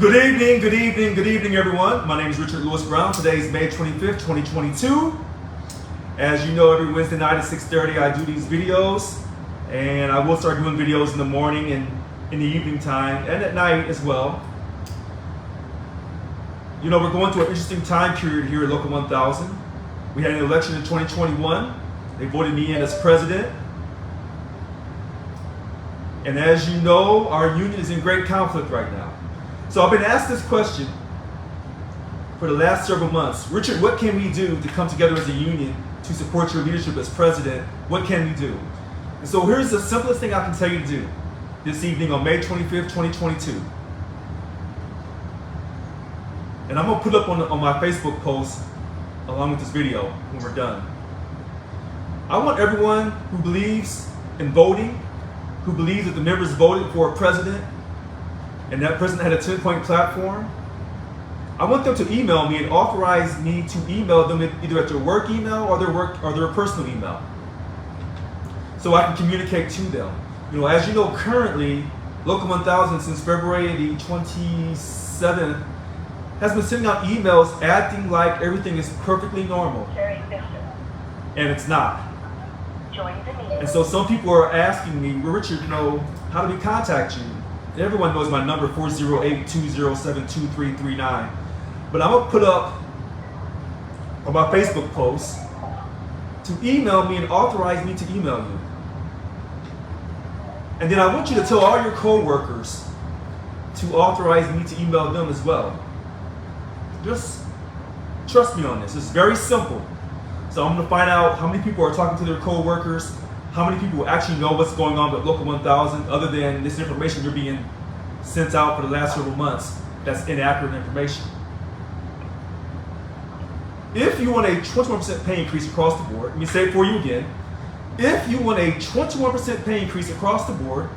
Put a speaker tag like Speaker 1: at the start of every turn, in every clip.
Speaker 1: Good evening, everyone. My name is Richard Lewis Brown. Today is May 25th, 2022. As you know, every Wednesday night at 6:30, I do these videos, and I will start doing videos in the morning and in the evening time, and at night as well. You know, we're going through an interesting time period here at Local 1000. We had an election in 2021. They voted me in as president. And as you know, our union is in great conflict right now. So I've been asked this question for the last several months. Richard, what can we do to come together as a union to support your leadership as president? What can we do? And so here's the simplest thing I can tell you to do this evening on May 25th, 2022. And I'm gonna put up on my Facebook post along with this video when we're done. I want everyone who believes in voting, who believes that the members voted for a president, and that president had a 10-point platform, I want them to email me and authorize me to email them either at their work email or their personal email, so I can communicate to them. You know, as you know, currently, Local 1000 since February the 27th has been sending out emails acting like everything is perfectly normal, and it's not. And so some people are asking me, well, Richard, you know, how do we contact you? Everyone knows my number, 408-207-2339. But I'm gonna put up on my Facebook post to email me and authorize me to email you. And then I want you to tell all your co-workers to authorize me to email them as well. Just trust me on this. It's very simple. So I'm gonna find out how many people are talking to their co-workers, how many people actually know what's going on with Local 1000 other than this information you're being sent out for the last several months that's inaccurate information. If you want a 21% pay increase across the board, let me say it for you again. If you want a 21% pay increase across the board,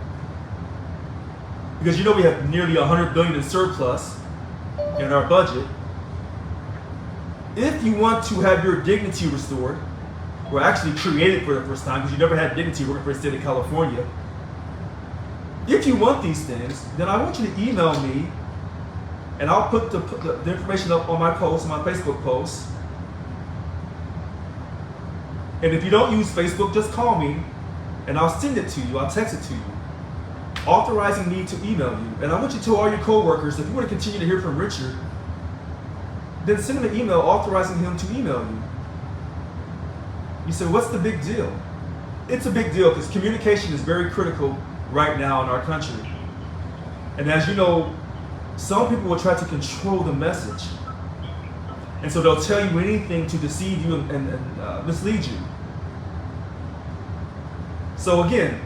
Speaker 1: because you know we have nearly $100 billion in surplus in our budget, if you want to have your dignity restored, or actually created for the first time, because you never had dignity working for the state of California, if you want these things, then I want you to email me, and I'll put the information up on my post, on my Facebook post. And if you don't use Facebook, just call me, and I'll send it to you, I'll text it to you, authorizing me to email you. And I want you to tell all your co-workers, if you want to continue to hear from Richard, then send him an email authorizing him to email you. You say, what's the big deal? It's a big deal because communication is very critical right now in our country. And as you know, some people will try to control the message. And so they'll tell you anything to deceive you and mislead you. So again,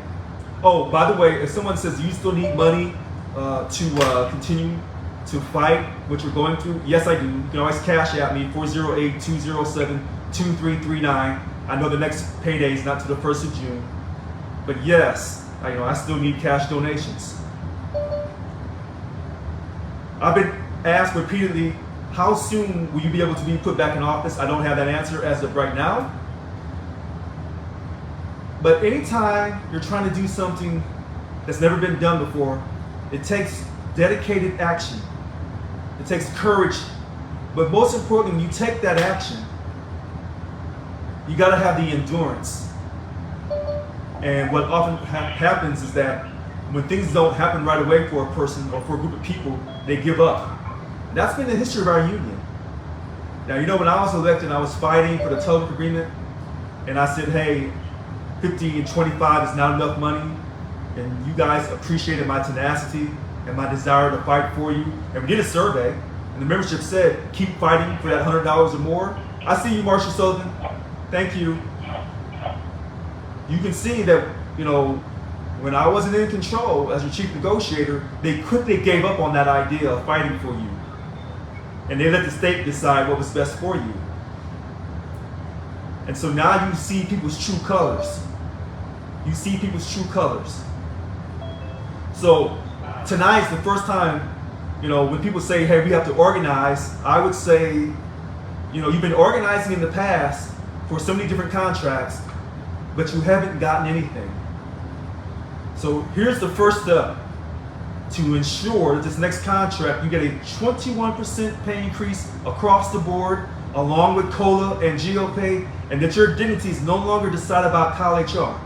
Speaker 1: oh, by the way, if someone says you still need money to continue to fight what you're going through, yes I do. You can always cash at me, 408-207-2339. I know the next payday is not to the 1st of June, but yes, I still need cash donations. I've been asked repeatedly, how soon will you be able to be put back in office? I don't have that answer as of right now. But anytime you're trying to do something that's never been done before, it takes dedicated action. It takes courage, but most importantly, when you take that action, you got to have the endurance. And what often happens is that when things don't happen right away for a person or for a group of people, they give up. That's been the history of our union. Now, you know, when I was elected, I was fighting for the telework agreement, and I said, hey, 50 and 25 is not enough money, and you guys appreciated my tenacity and my desire to fight for you. And we did a survey, and the membership said, keep fighting for that $100 or more. I see you, Marshall Sullivan. Thank you. You can see that, you know, when I wasn't in control as your chief negotiator, they quickly gave up on that idea of fighting for you. And they let the state decide what was best for you. And so now you see people's true colors. You see people's true colors. So tonight's the first time, you know, when people say, hey, we have to organize, I would say, you know, you've been organizing in the past for so many different contracts, but you haven't gotten anything. So here's the first step. to ensure that this next contract you get a 21% pay increase across the board, along with COLA and GO pay, and that your dignity is no longer decided by Kyle HR.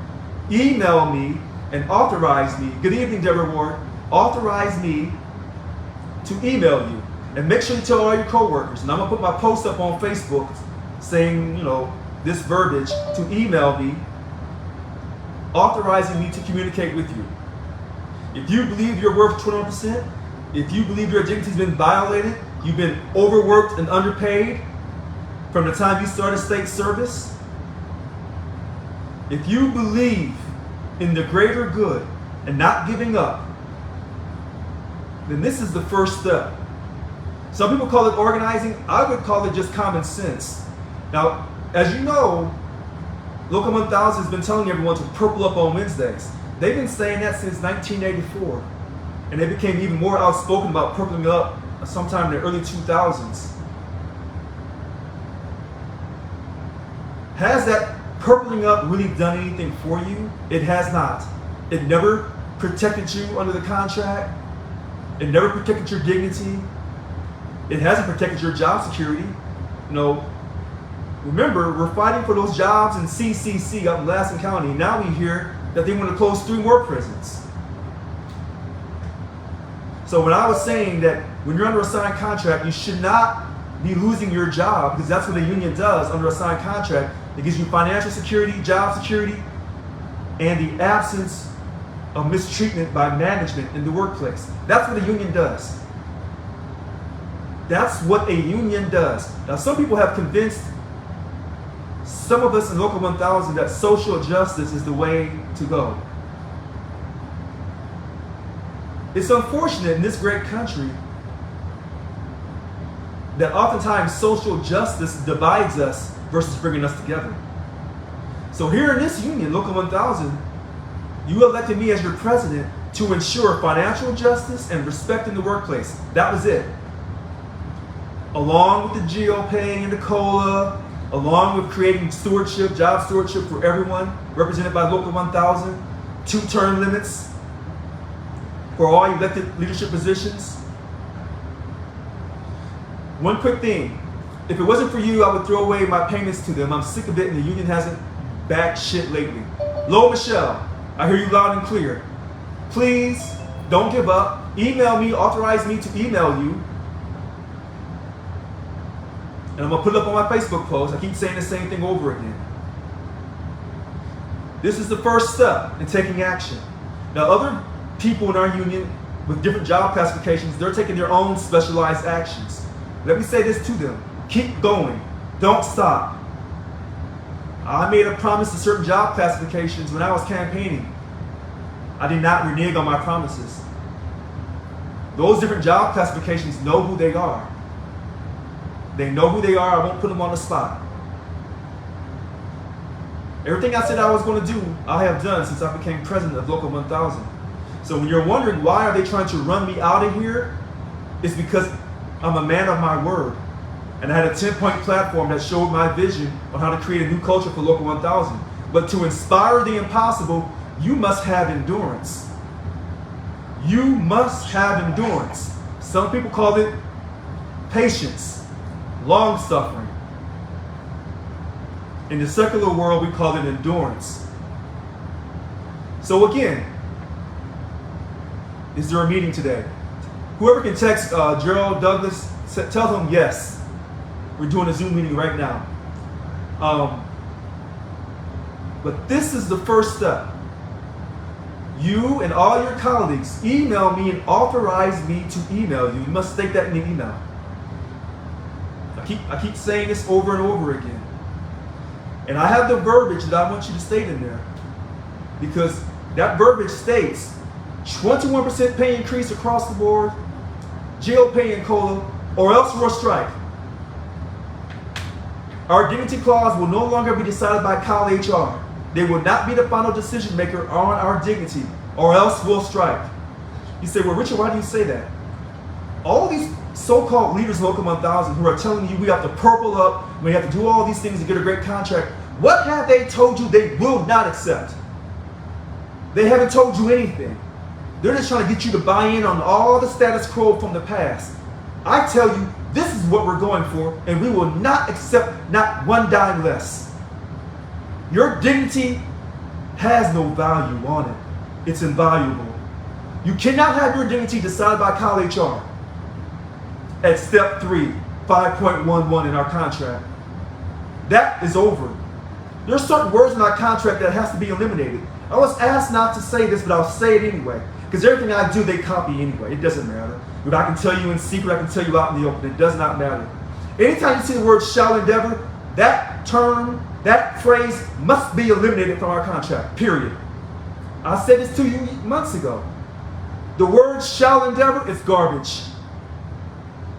Speaker 1: Email me and authorize me. Good evening, Deborah Ward. Authorize me to email you, and make sure you tell all your coworkers. And I'm gonna put my post up on Facebook saying, this verbiage, to email me, authorizing me to communicate with you. If you believe you're worth 21%, if you believe your dignity's been violated, you've been overworked and underpaid from the time you started state service, if you believe in the greater good and not giving up, then this is the first step. Some people call it organizing. I would call it just common sense. Now, as you know, Local 1000 has been telling everyone to purple up on Wednesdays. They've been saying that since 1984. And they became even more outspoken about purpling up sometime in the early 2000s. Has that purpling up really done anything for you? It has not. It never protected you under the contract. It never protected your dignity. It hasn't protected your job security. Remember, we're fighting for those jobs in CCC up in Lassen County. Now we hear that they want to close 3 more prisons. So when I was saying that when you're under a signed contract, you should not be losing your job, because that's what the union does under a signed contract. It gives you financial security, job security, and the absence of mistreatment by management in the workplace. That's what a union does. That's what a union does. Now, some people have convinced some of us in Local 1000 that social justice is the way to go. It's unfortunate in this great country that oftentimes social justice divides us versus bringing us together. So here in this union, Local 1000, you elected me as your president to ensure financial justice and respect in the workplace. That was it. Along with the GO pay and the COLA, along with creating stewardship, job stewardship for everyone, represented by Local 1000, 2-term limits for all elected leadership positions. One quick thing. If it wasn't for you, I would throw away my payments to them. I'm sick of it, and the union hasn't backed shit lately. Lo Michelle, I hear you loud and clear. Please don't give up. Email me, authorize me to email you. And I'm going to put it up on my Facebook post. I keep saying the same thing over again. This is the first step in taking action. Now, other people in our union with different job classifications, they're taking their own specialized actions. Let me say this to them. Keep going. Don't stop. I made a promise to certain job classifications when I was campaigning. I did not renege on my promises. Those different job classifications know who they are. They know who they are. I won't put them on the spot. Everything I said I was going to do, I have done since I became president of Local 1000. So when you're wondering why are they trying to run me out of here, it's because I'm a man of my word. And I had a 10-point platform that showed my vision on how to create a new culture for Local 1000. But to inspire the impossible, you must have endurance. You must have endurance. Some people call it patience, long suffering. In the secular world, we call it endurance. So again, is there a meeting today? Whoever can text Gerald Douglas, tell him yes. We're doing a Zoom meeting right now. But this is the first step. You and all your colleagues email me and authorize me to email you. You must state that in the email. I keep saying this over and over again. And I have the verbiage that I want you to state in there. Because that verbiage states 21% pay increase across the board, jail pay and COLA, or else we'll strike. Our dignity clause will no longer be decided by Kyle HR. They will not be the final decision maker on our dignity, or else we'll strike. You say, well, Richard, why do you say that? All these so-called leaders in Local 1000 who are telling you we have to purple up, we have to do all these things to get a great contract, what have they told you they will not accept? They haven't told you anything. They're just trying to get you to buy in on all the status quo from the past. I tell you, this is what we're going for, and we will not accept not one dime less. Your dignity has no value on it. It's invaluable. You cannot have your dignity decided by college HR at step 3, 5.11 in our contract. That is over. There's certain words in our contract that has to be eliminated. I was asked not to say this, but I'll say it anyway. Because everything I do, they copy anyway. It doesn't matter. But I can tell you in secret, I can tell you out in the open. It does not matter. Anytime you see the word shall endeavor, that term, that phrase must be eliminated from our contract, period. I said this to you months ago. The word shall endeavor is garbage.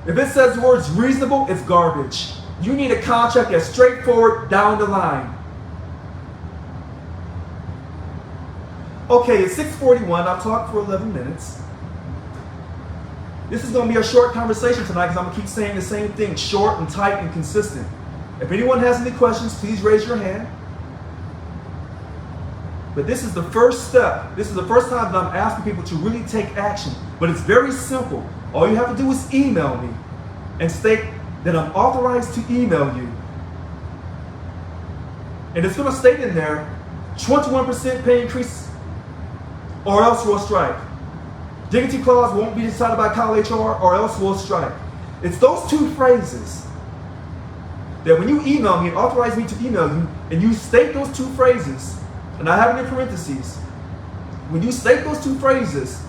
Speaker 1: If it says the word's reasonable, it's garbage. You need a contract that's straightforward down the line. Okay, it's 6:41. I've talked for 11 minutes. This is going to be a short conversation tonight because I'm going to keep saying the same thing, short and tight and consistent. If anyone has any questions, please raise your hand. But this is the first step. This is the first time that I'm asking people to really take action. But it's very simple. All you have to do is email me and state that I'm authorized to email you. And it's going to state in there, 21% pay increase or else we'll strike. Dignity clause won't be decided by college HR or else we'll strike. It's those two phrases that when you email me and authorize me to email you and you state those two phrases, and I have it in parentheses, when you state those two phrases,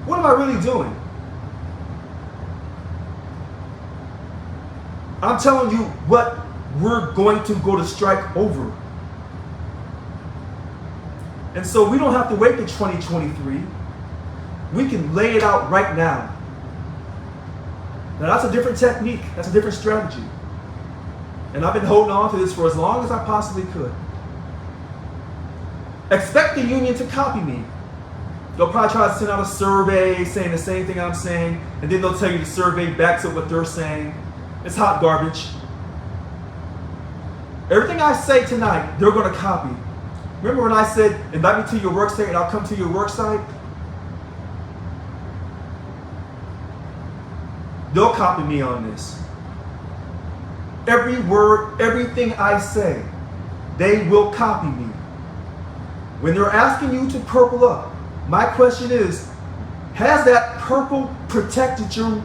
Speaker 1: what am I really doing? I'm telling you what we're going to go to strike over. And so we don't have to wait till 2023. We can lay it out right now. Now that's a different technique. That's a different strategy. And I've been holding on to this for as long as I possibly could. Expect the union to copy me. They'll probably try to send out a survey saying the same thing I'm saying, and then they'll tell you the survey backs up what they're saying. It's hot garbage. Everything I say tonight, they're going to copy. Remember when I said, invite me to your work site and I'll come to your work site? They'll copy me on this. Every word, everything I say, they will copy me. When they're asking you to purple up, my question is, has that purple protected you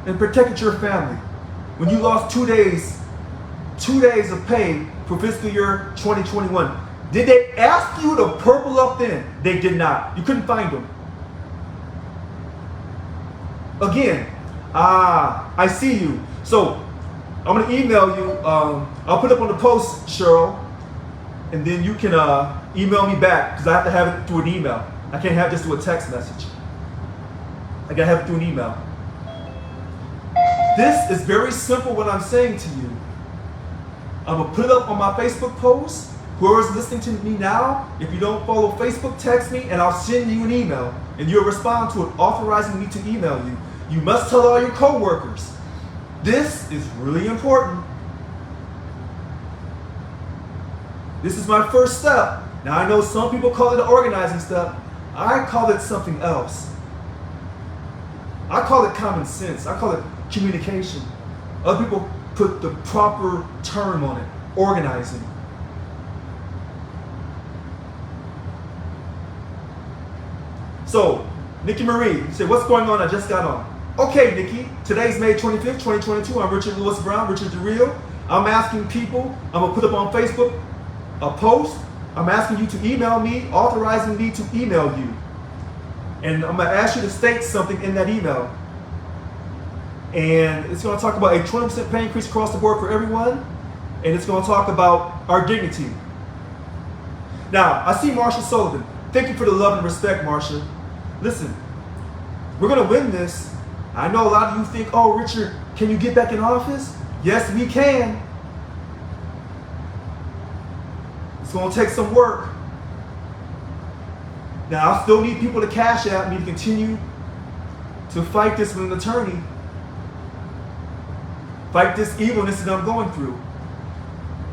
Speaker 1: and protected your family? When you lost 2 days of pay for fiscal year 2021, did they ask you to purple up then? They did not. You couldn't find them. Again, I see you. So I'm going to email you. I'll put up on the post, Cheryl, and then you can email me back because I have to have it through an email. I can't have this through a text message. I got to have it through an email. This is very simple what I'm saying to you. I'm going to put it up on my Facebook post. Whoever's listening to me now, if you don't follow Facebook, text me and I'll send you an email and you'll respond to it authorizing me to email you. You must tell all your coworkers. This is really important. This is my first step. Now I know some people call it an organizing step. I call it something else. I call it common sense. I call it communication. Other people put the proper term on it, organizing. So, Nikki Marie, you say, what's going on? I just got on. Okay, Nikki, today's May 25th, 2022. I'm Richard Lewis Brown, Richard the Real. I'm asking people, I'm going to put up on Facebook a post. I'm asking you to email me, authorizing me to email you. And I'm going to ask you to state something in that email. And it's going to talk about a 20% pay increase across the board for everyone. And it's going to talk about our dignity. Now, I see Marsha Sullivan. Thank you for the love and respect, Marsha. Listen, we're going to win this. I know a lot of you think, oh, Richard, can you get back in office? Yes, we can. It's going to take some work. Now, I still need people to cash out me to continue to fight this with an attorney. Fight this evilness that I'm going through.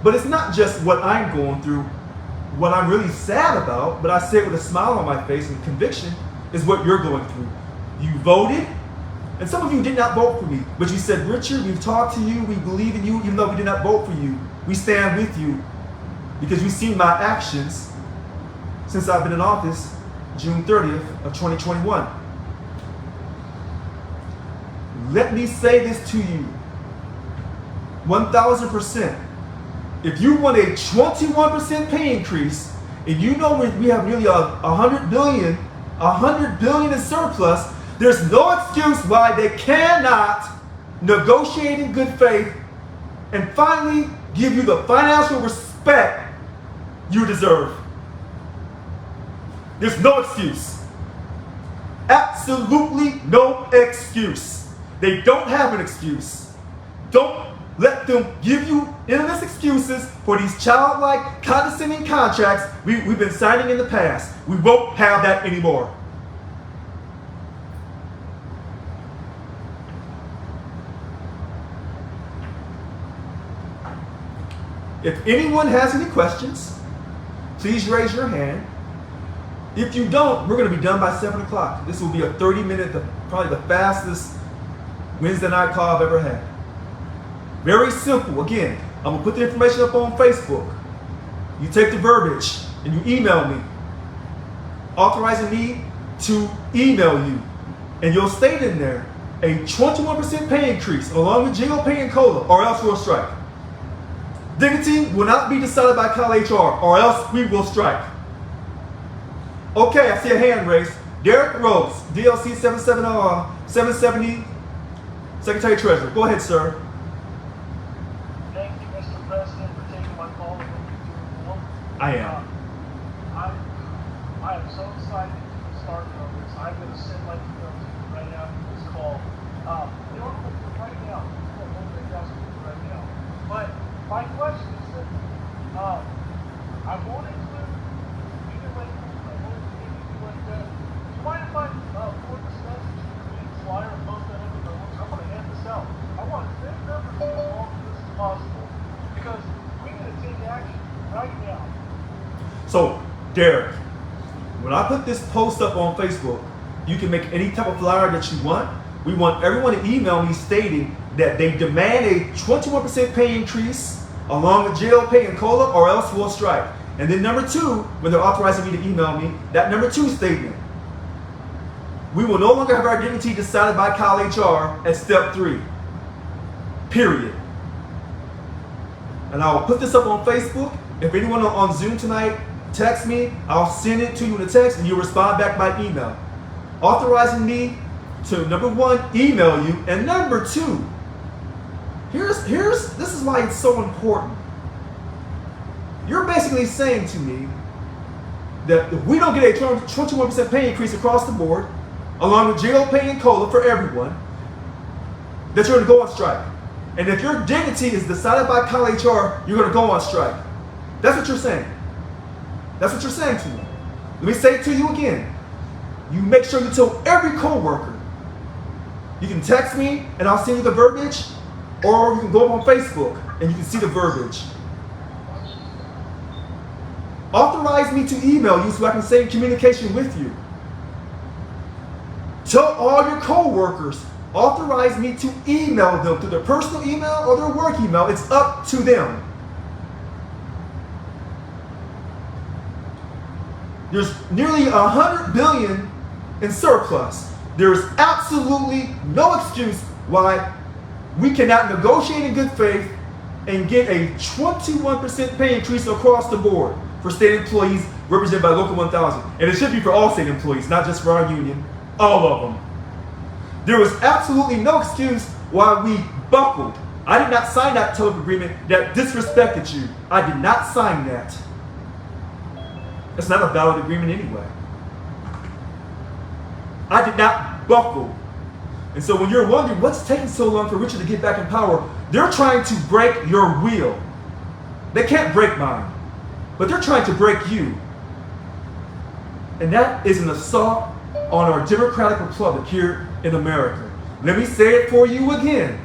Speaker 1: But it's not just what I'm going through, what I'm really sad about, but I say it with a smile on my face and conviction, is what you're going through. You voted, and some of you did not vote for me, but you said, Richard, we've talked to you, we believe in you, even though we did not vote for you. We stand with you because we've seen my actions since I've been in office, June 30th of 2021. Let me say this to you, 1,000%. If you want a 21% pay increase, and you know we have nearly 100 billion in surplus, there's no excuse why they cannot negotiate in good faith and finally give you the financial respect you deserve. There's no excuse. Absolutely no excuse. They don't have an excuse. Don't let them give you endless excuses for these childlike, condescending contracts we've been signing in the past. We won't have that anymore. If anyone has any questions, please raise your hand. If you don't, we're going to be done by 7 o'clock. This will be a 30-minute, probably the fastest Wednesday night call I've ever had. Very simple. Again, I'm going to put the information up on Facebook. You take the verbiage and you email me, authorizing me to email you. And you'll state in there a 21% pay increase along with jail pay and COLA, or else we'll strike. Dignity will not be decided by Cal HR, or else we will strike. Okay, I see a hand raised. Derek Rose, DLC 770, Secretary Treasurer. Go ahead, sir.
Speaker 2: Thank you, Mr. President, for taking my call.
Speaker 1: I am.
Speaker 2: I am so excited to start on this. I'm going to send my email to you right after this call. They are looking right now. Right now. But my question is that I won't include either way. I won't include anything like that. Do you mind if I put this message in the flyer and post that over the I'm going to hand this out. I want as many members to involved in this as possible because we need to take action right now.
Speaker 1: So, Derek, when I put this post up on Facebook, you can make any type of flyer that you want. We want everyone to email me stating that they demand a 21% pay increase along with jail pay and COLA, or else we'll strike. And then number two, when they're authorizing me to email me, that number two statement. We will no longer have our dignity decided by Cal HR at step 3. Period. And I will put this up on Facebook. If anyone on Zoom tonight text me, I'll send it to you in a text and you'll respond back by email. Authorizing me to, number one, email you, and number two, this is why it's so important. You're basically saying to me that if we don't get a 21% pay increase across the board, along with jail pay and COLA for everyone, that you're going to go on strike. And if your dignity is decided by Cal HR, you're going to go on strike. That's what you're saying. That's what you're saying to me. Let me say it to you again. You make sure you tell every coworker. You can text me and I'll send you the verbiage, or you can go up on Facebook and you can see the verbiage. Authorize me to email you so I can stay in communication with you. Tell all your coworkers, authorize me to email them through their personal email or their work email. It's up to them. There's nearly 100 billion in surplus. There is absolutely no excuse why we cannot negotiate in good faith and get a 21% pay increase across the board for state employees represented by Local 1000. And it should be for all state employees, not just for our union, all of them. There was absolutely no excuse why we buckled. I did not sign that telephone agreement that disrespected you. I did not sign that. It's not a valid agreement anyway. I did not buckle. And so when you're wondering what's taking so long for Richard to get back in power, they're trying to break your will. They can't break mine, but they're trying to break you. And that is an assault on our democratic republic here in America. Let me say it for you again.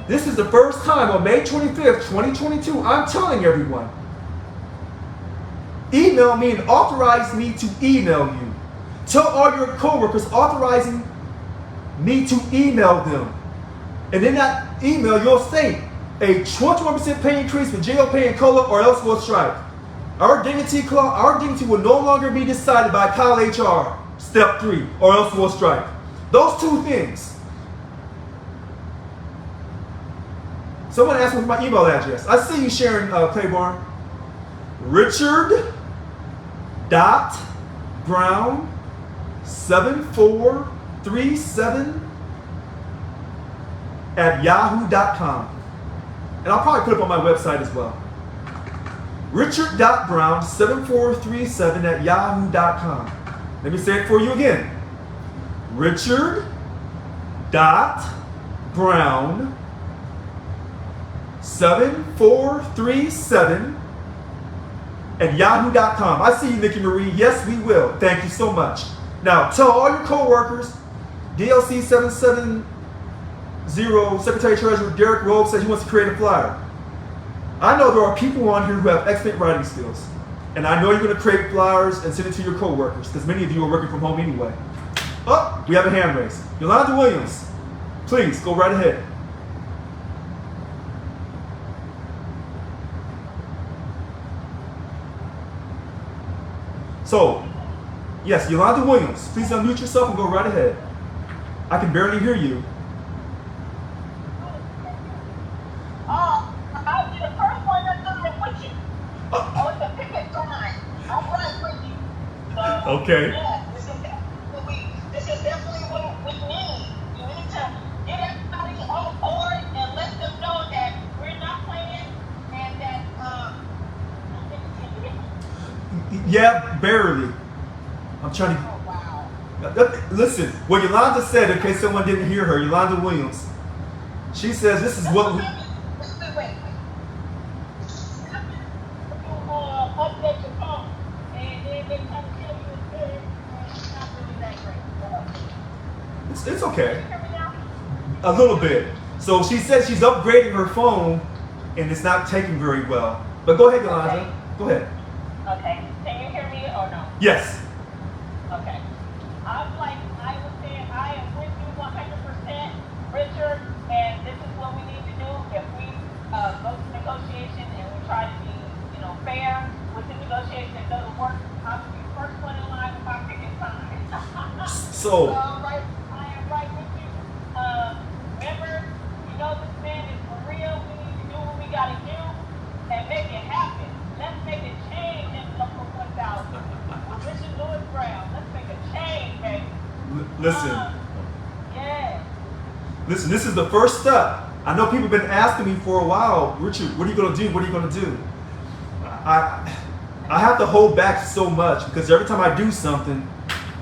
Speaker 1: This is the first time on May 25th, 2022, I'm telling everyone, email me and authorize me to email you. Tell all your coworkers authorizing me to email them. And in that email, you'll state a 21% pay increase with JO pay and COLA or else we'll strike. Our dignity will no longer be decided by Kyle HR, step 3, or else we'll strike. Those 2 things. Someone asked me for my email address. I see you sharing, Claiborne. Richard.Brown7437 at yahoo.com. And I'll probably put it up on my website as well. Richard.Brown7437 at yahoo.com. Let me say it for you again. Richard.Brown7437 at yahoo.com. I see you, Nikki Marie. Yes, we will. Thank you so much. Now, tell all your co-workers, DLC 770 Secretary Treasurer Derek Rowe says he wants to create a flyer. I know there are people on here who have excellent writing skills. And I know you're going to create flyers and send it to your co-workers, because many of you are working from home anyway. Oh, we have a hand raised. Yolanda Williams, please go right ahead. So, yes, Yolanda Williams, please unmute yourself and go right ahead. I can barely hear you.
Speaker 3: I'll be the first one that's doing it with you. Oh, it's a picket line. I'm right with you. So,
Speaker 1: Okay.
Speaker 3: Yeah, this is definitely what we need. You need to get everybody on board and let them know that we're not playing and that,
Speaker 1: Yeah, barely. I'm trying to.
Speaker 3: oh, wow.
Speaker 1: Listen, what Yolanda said, in case someone didn't hear her, Yolanda Williams, she says this is what we.
Speaker 3: Wait. Update your phone and then they come tell you it's good and it's not really that great.
Speaker 1: It's okay.
Speaker 3: Can you hear me now?
Speaker 1: A little bit. So she said she's upgrading her phone and it's not taking very well. But go ahead, Yolanda.
Speaker 3: Okay.
Speaker 1: Go ahead.
Speaker 3: Okay. Can you hear me or no?
Speaker 1: Yes.
Speaker 3: Okay. I was saying, I am with you 100%, Richard, and this is what we need to do. If we go to negotiation and we try to be, fair with the negotiation and doesn't work, I'll be the first one in line with my picket sign.
Speaker 1: So.
Speaker 3: I am right with you. Remember, this man is for real. We need to do what we got to do and make it happen. Let's make a change in Local 1000. Richard Lewis Brown. Let's make a change, baby.
Speaker 1: Listen.
Speaker 3: Yeah.
Speaker 1: Listen, this is the first step. I know people have been asking me for a while, Richard, what are you going to do? What are you going to do? I have to hold back so much because every time I do something,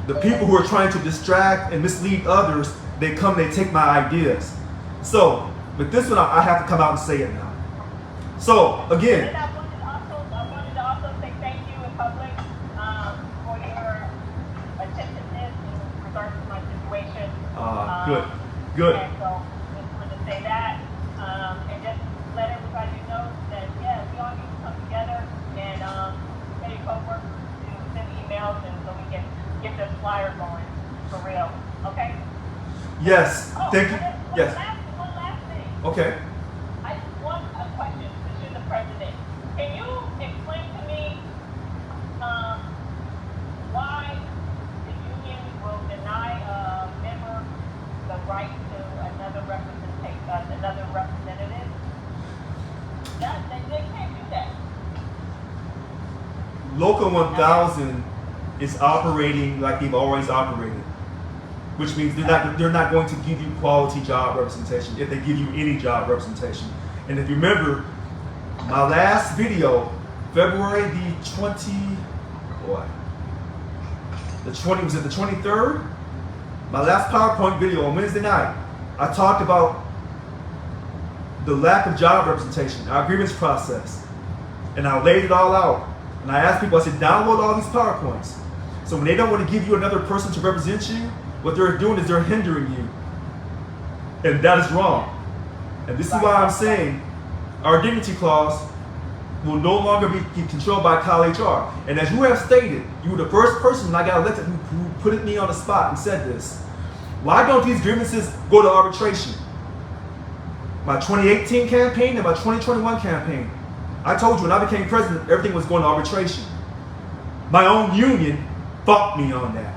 Speaker 1: the people who are trying to distract and mislead others, they take my ideas. So, with this one, I have to come out and say it now. So, again.
Speaker 3: And I wanted to also say thank you in public for your attentiveness in regards to my situation.
Speaker 1: Good.
Speaker 3: And so, just wanted to say that and just let everybody know that, yeah, we all need to come together and pay co-workers to send emails and so we can get this flyer going for real. Okay?
Speaker 1: Yes.
Speaker 3: Oh,
Speaker 1: Thank you. Yes.
Speaker 3: One last thing.
Speaker 1: Okay.
Speaker 3: I just want a question to the president. Can you explain to me why the union will deny a member the right to another representative? They can't do that.
Speaker 1: Local 1000 is operating like they've always operated, which means they're not going to give you quality job representation if they give you any job representation. And if you remember, my last video, February the 23rd? My last PowerPoint video on Wednesday night, I talked about the lack of job representation, our grievance process. And I laid it all out. And I asked people, I said, download all these PowerPoints. So when they don't want to give you another person to represent you, what they're doing is they're hindering you. And that is wrong. And this is why I'm saying our dignity clause will no longer be controlled by Kyle HR. And as you have stated, you were the first person when I got elected who put me on the spot and said this. Why don't these grievances go to arbitration? My 2018 campaign and my 2021 campaign. I told you when I became president, everything was going to arbitration. My own union fought me on that.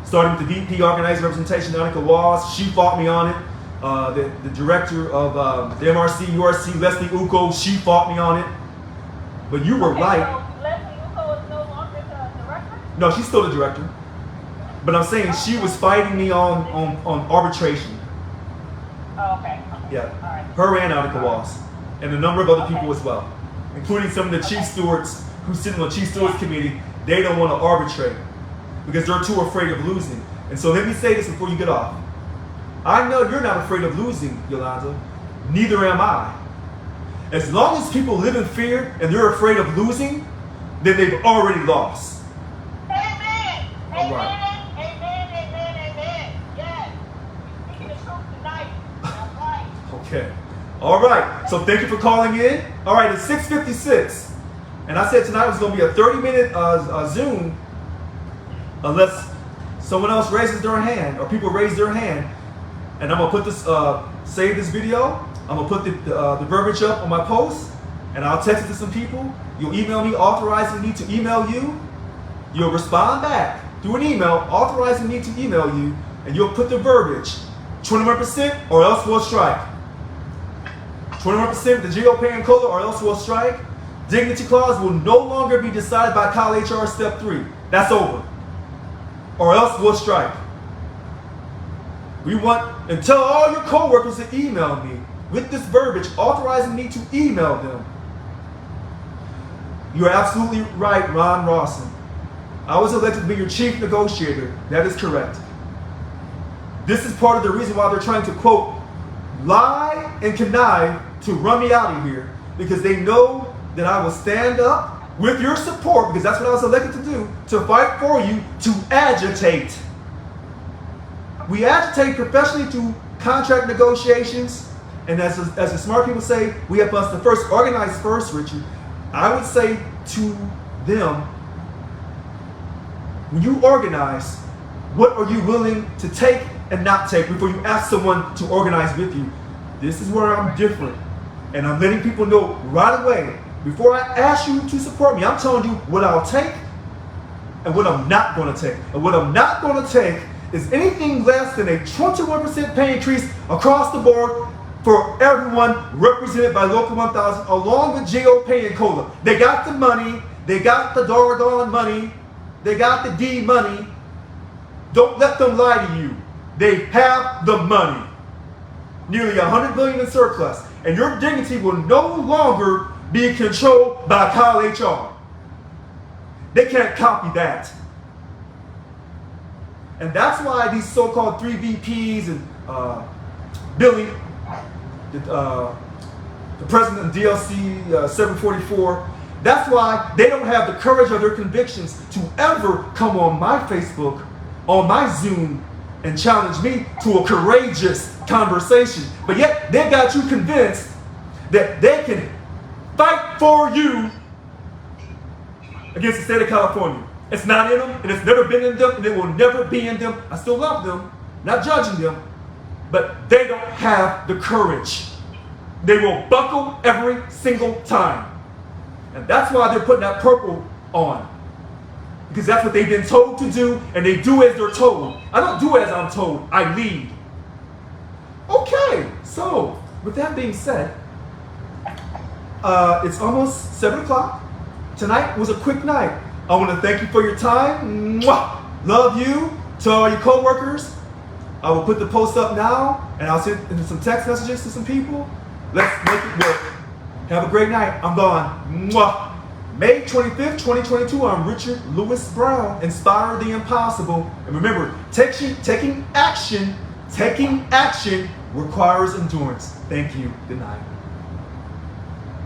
Speaker 1: Starting with the VP Organizing Representation, Annika Walls, she fought me on it. The director of the MRC, URC, Leslie Uko, she fought me on it. But you were right.
Speaker 3: So Leslie Uko is no longer the director?
Speaker 1: No, she's still the director. But I'm saying she was fighting me on arbitration.
Speaker 3: Oh, okay.
Speaker 1: Yeah.
Speaker 3: All right.
Speaker 1: Her and Annika Walls. And a number of other people as well. Including some of the chief stewards who sit on the chief stewards committee. They don't want to arbitrate because they're too afraid of losing. And so let me say this before you get off. I know you're not afraid of losing, Yolanda. Neither am I. As long as people live in fear and they're afraid of losing, then they've already lost.
Speaker 3: Amen.
Speaker 1: All right.
Speaker 3: Amen. Yes. You're speaking the truth tonight. That's right.
Speaker 1: Okay. All right. So thank you for calling in. All right, it's 6:56. And I said tonight was going to be a 30-minute Zoom unless someone else raises their hand or people raise their hand. And I'm going to put this, save this video. I'm going to put the verbiage up on my post and I'll text it to some people. You'll email me authorizing me to email you. You'll respond back through an email authorizing me to email you and you'll put the verbiage 21% or else we'll strike. 21% the GOP and COLA or else we'll strike. Dignity clause will no longer be decided by Kyle HR Step 3. That's over. Or else we'll strike. We want, and tell all your co-workers to email me with this verbiage authorizing me to email them. You're absolutely right, Ron Rawson. I was elected to be your chief negotiator. That is correct. This is part of the reason why they're trying to, quote, lie and connive to run me out of here, because they know that I will stand up with your support, because that's what I was elected to do, to fight for you, to agitate. We agitate professionally through contract negotiations, and as the smart people say, we have us to first organize first, Richard. I would say to them, when you organize, what are you willing to take and not take before you ask someone to organize with you? This is where I'm different, and I'm letting people know right away, before I ask you to support me, I'm telling you what I'll take and what I'm not going to take. And what I'm not going to take is anything less than a 21% pay increase across the board for everyone represented by Local 1000, along with GOP and COLA. They got the money. They got the doggone money. They got the D money. Don't let them lie to you. They have the money. Nearly $100 billion in surplus. And your dignity will no longer be controlled by Kyle HR. They can't copy that. And that's why these so-called 3 VPs and Billy, the president of DLC 744, that's why they don't have the courage of their convictions to ever come on my Facebook, on my Zoom, and challenge me to a courageous conversation. But yet they got you convinced that they can fight for you against the state of California. It's not in them, and it's never been in them, and it will never be in them. I still love them, not judging them, but they don't have the courage. They will buckle every single time. And that's why they're putting that purple on. Because that's what they've been told to do, and they do as they're told. I don't do as I'm told, I lead. Okay, so with that being said, it's almost 7 o'clock. Tonight was a quick night. I want to thank you for your time. Mwah! Love you. To all your co-workers, I will put the post up now, and I'll send some text messages to some people. Let's make it work. Have a great night. I'm gone. Mwah! May 25th, 2022, I'm Richard Lewis Brown. Inspire the impossible. And remember, taking action requires endurance. Thank you. Good night.